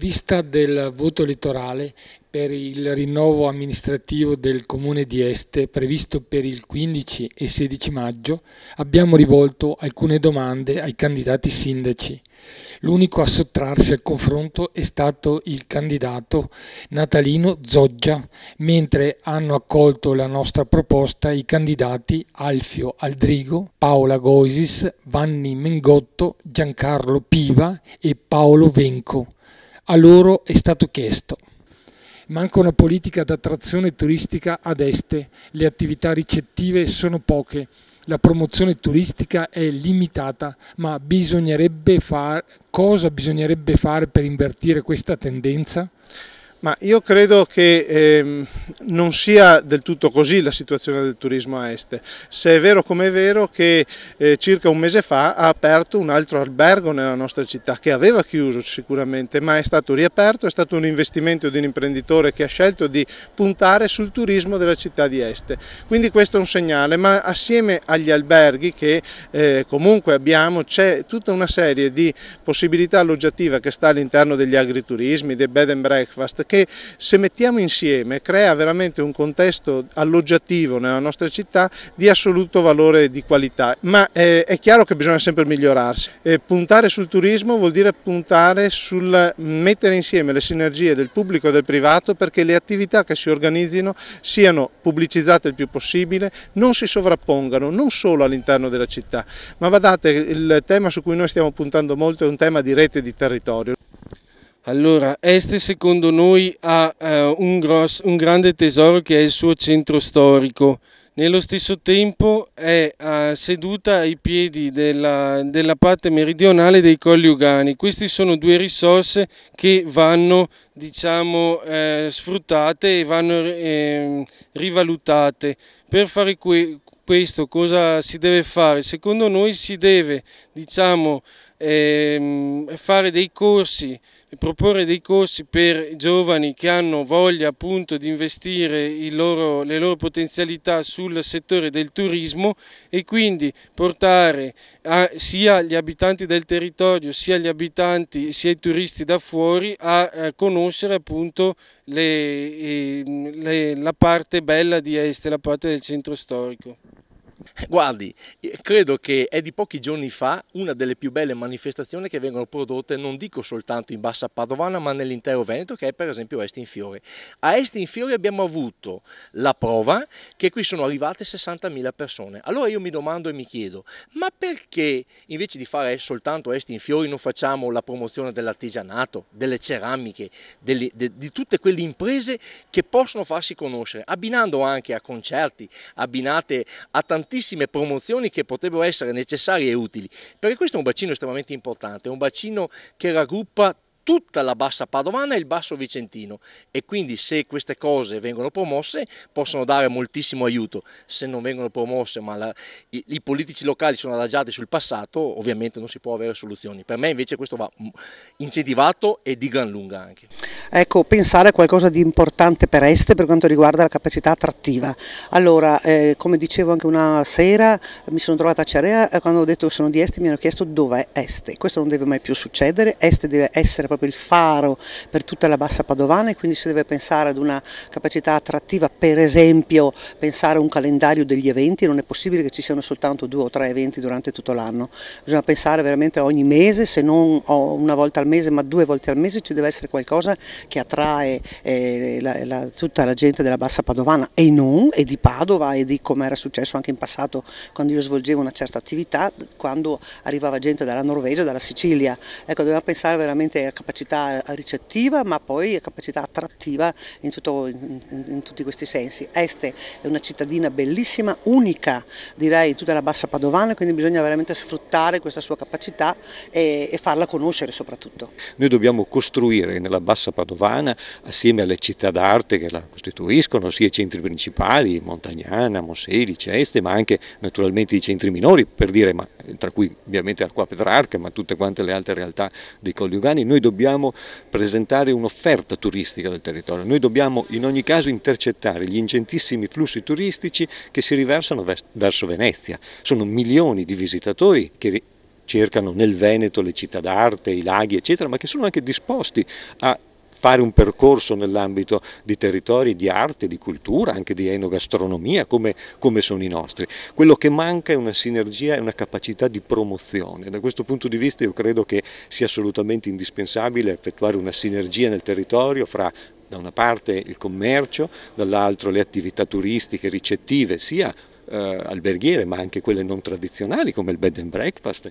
vista del voto elettorale per il rinnovo amministrativo del Comune di Este, previsto per il 15 e 16 maggio, abbiamo rivolto alcune domande ai candidati sindaci. L'unico a sottrarsi al confronto è stato il candidato natalino Zoggia, mentre hanno accolto la nostra proposta i candidati Alfio Aldrigo, Paola Goisis, Vanni Mengotto, Giancarlo Piva e Paolo Venco. A loro è stato chiesto: manca una politica d'attrazione turistica ad Este, le attività ricettive sono poche, la promozione turistica è limitata, ma cosa bisognerebbe fare per invertire questa tendenza? Ma io credo che non sia del tutto così la situazione del turismo a Este. Se è vero come è vero che circa un mese fa ha aperto un altro albergo nella nostra città, che aveva chiuso sicuramente, ma è stato riaperto, è stato un investimento di un imprenditore che ha scelto di puntare sul turismo della città di Este. Quindi questo è un segnale, ma assieme agli alberghi che comunque abbiamo, c'è tutta una serie di possibilità alloggiative che sta all'interno degli agriturismi, dei bed and breakfast, che se mettiamo insieme crea veramente un contesto alloggiativo nella nostra città di assoluto valore e di qualità, ma è chiaro che bisogna sempre migliorarsi. Puntare sul turismo vuol dire puntare sul mettere insieme le sinergie del pubblico e del privato, perché le attività che si organizzino siano pubblicizzate il più possibile, non si sovrappongano, non solo all'interno della città, ma badate, il tema su cui noi stiamo puntando molto è un tema di rete di territorio. Allora, Este secondo noi ha un grande tesoro che è il suo centro storico. Nello stesso tempo è seduta ai piedi della parte meridionale dei Colli Ugani. Queste sono due risorse che vanno, diciamo, sfruttate e vanno rivalutate. Per fare questo cosa si deve fare? Secondo noi si deve, diciamo, fare dei corsi, proporre dei corsi per giovani che hanno voglia appunto di investire le loro potenzialità sul settore del turismo, e quindi portare sia gli abitanti del territorio sia gli abitanti sia i turisti da fuori a conoscere appunto la parte bella di Este, la parte del centro storico. Guardi, credo che è di pochi giorni fa una delle più belle manifestazioni che vengono prodotte, non dico soltanto in Bassa Padovana, ma nell'intero Veneto, che è per esempio Este in Fiore. A Este in Fiore abbiamo avuto la prova che qui sono arrivate 60.000 persone. Allora io mi domando e mi chiedo, ma perché invece di fare soltanto Este in Fiori non facciamo la promozione dell'artigianato, delle ceramiche, di tutte quelle imprese che possono farsi conoscere, abbinando anche a concerti, abbinate a tantissime promozioni che potrebbero essere necessarie e utili, perché questo è un bacino estremamente importante, è un bacino che raggruppa tutta la Bassa Padovana e il Basso Vicentino, e quindi se queste cose vengono promosse possono dare moltissimo aiuto. Se non vengono promosse ma i politici locali sono adagiati sul passato, ovviamente non si può avere soluzioni. Per me invece questo va incentivato e di gran lunga anche. Ecco, pensare a qualcosa di importante per Este per quanto riguarda la capacità attrattiva. Allora, come dicevo anche una sera, mi sono trovata a Ciarea e quando ho detto che sono di Este mi hanno chiesto dov'è Este. Questo non deve mai più succedere, Este deve essere proprio il faro per tutta la Bassa Padovana, e quindi si deve pensare ad una capacità attrattiva, per esempio pensare a un calendario degli eventi. Non è possibile che ci siano soltanto 2 o 3 eventi durante tutto l'anno, bisogna pensare veramente a ogni mese, se non una volta al mese ma 2 volte al mese ci deve essere qualcosa che attrae tutta la gente della Bassa Padovana e non, e di Padova, e di come era successo anche in passato quando io svolgevo una certa attività, quando arrivava gente dalla Norvegia, dalla Sicilia. Ecco, dobbiamo pensare veramente a capacità ricettiva ma poi a capacità attrattiva in tutti questi sensi. Este è una cittadina bellissima, unica direi in tutta la Bassa Padovana, quindi bisogna veramente sfruttare questa sua capacità e farla conoscere soprattutto. Noi dobbiamo costruire nella Bassa Padovana, assieme alle città d'arte che la costituiscono, sia i centri principali, Montagnana, Monselice, Este, ma anche naturalmente i centri minori, per dire, ma tra cui ovviamente Arqua Petrarca, ma tutte quante le altre realtà dei Colli Ugani. Noi dobbiamo presentare un'offerta turistica del territorio, noi dobbiamo in ogni caso intercettare gli ingentissimi flussi turistici che si riversano verso Venezia. Sono milioni di visitatori che cercano nel Veneto le città d'arte, i laghi eccetera, ma che sono anche disposti a fare un percorso nell'ambito di territori di arte, di cultura, anche di enogastronomia come sono i nostri. Quello che manca è una sinergia e una capacità di promozione. Da questo punto di vista io credo che sia assolutamente indispensabile effettuare una sinergia nel territorio fra da una parte il commercio, dall'altro le attività turistiche ricettive sia alberghiere ma anche quelle non tradizionali come il bed and breakfast.